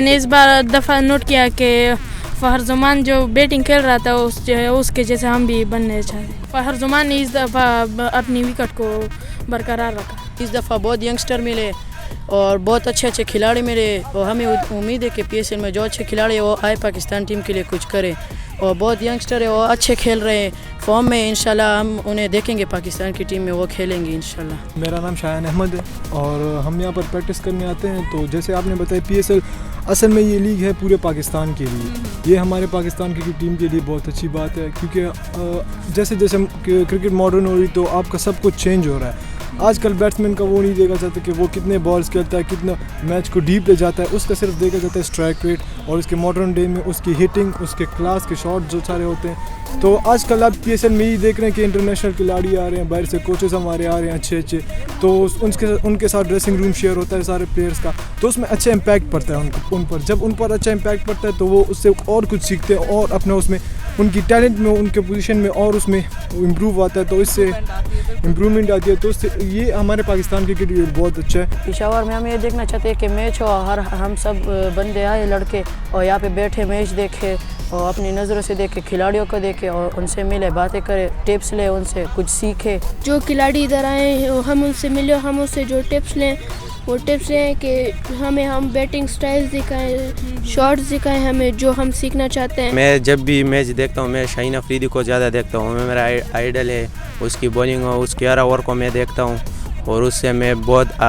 मैंने इस बार दफ़ा नोट किया कि फ़खर ज़मान जो बैटिंग खेल रहा था उसके जैसे हम भी बनने चाहते। फ़खर ज़मान ने इस दफ़ा अपनी विकेट को बरकरार रखा। इस दफ़ा बहुत यंगस्टर मिले और बहुत अच्छे खिलाड़ी मिले और हमें उम्मीद है कि PSL में जो अच्छे खिलाड़ी है वो आए पाकिस्तान टीम के लिए कुछ करें। और बहुत यंगस्टर है वो अच्छे खेल रहे हैं, फॉर्म में। इंशाल्लाह हम उन्हें देखेंगे पाकिस्तान की टीम में, वो खेलेंगे इंशाल्लाह। मेरा नाम शायान अहमद है और हम यहाँ पर प्रैक्टिस करने आते हैं। तो जैसे आपने बताया PSL असल में ये लीग है पूरे पाकिस्तान के लिए। ये हमारे पाकिस्तान की टीम के लिए बहुत अच्छी बात है, क्योंकि जैसे जैसे क्रिकेट मॉडर्न हो रही तो आपका सब कुछ चेंज हो रहा है। आजकल बैट्समैन का वो नहीं देखा जाता कि वो कितने बॉल्स खेलता है, कितना मैच को डीप ले जाता है, उसका सिर्फ देखा जाता है स्ट्राइक रेट और उसके मॉडर्न डे में उसकी हिटिंग, उसके क्लास के शॉट जो सारे होते हैं। तो आजकल आप PSL में ही देख रहे हैं कि इंटरनेशनल खिलाड़ी आ रहे हैं, बाहर से कोचेस हमारे आ रहे हैं अच्छे, तो उनके साथ ड्रेसिंग रूम शेयर होता है सारे प्लेयर्स का, तो उसमें अच्छा इम्पैक्ट पड़ता है उन पर। जब उन पर अच्छा इम्पैक्ट पड़ता है तो वो उससे और कुछ सीखते हैं और अपना उसमें उनकी टैलेंट में, उनके पोजीशन में और उसमें इम्प्रूव आता है, तो इससे इम्प्रूवमेंट आती है। तो इससे ये हमारे पाकिस्तान के लिए बहुत अच्छा है। पेशावर में हम ये देखना चाहते हैं कि मैच हो, हम सब बंदे आए लड़के और यहाँ पे बैठे मैच देखे और अपनी नज़रों से देखे, खिलाड़ियों को देखे और उनसे मिले, बातें करें, टिप्स लें, उनसे कुछ सीखे। जो खिलाड़ी इधर आए हम उनसे मिले, हम उससे जो टिप्स लें वो टिप्स हैं कि हम बैटिंग स्टाइल दिखाएं, शॉट्स दिखाएं, हमें जो हम सीखना चाहते हैं। मैं जब भी मैच देखता हूँ मैं शाहीन अफरीदी को ज़्यादा देखता हूँ, मेरा आइडल है। उसकी बॉलिंग और उसके 11 ओवर को मैं देखता हूँ और उससे मैं बहुत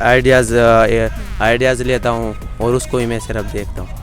आइडियाज़ लेता हूँ और उसको ही मैं सिर्फ देखता हूँ।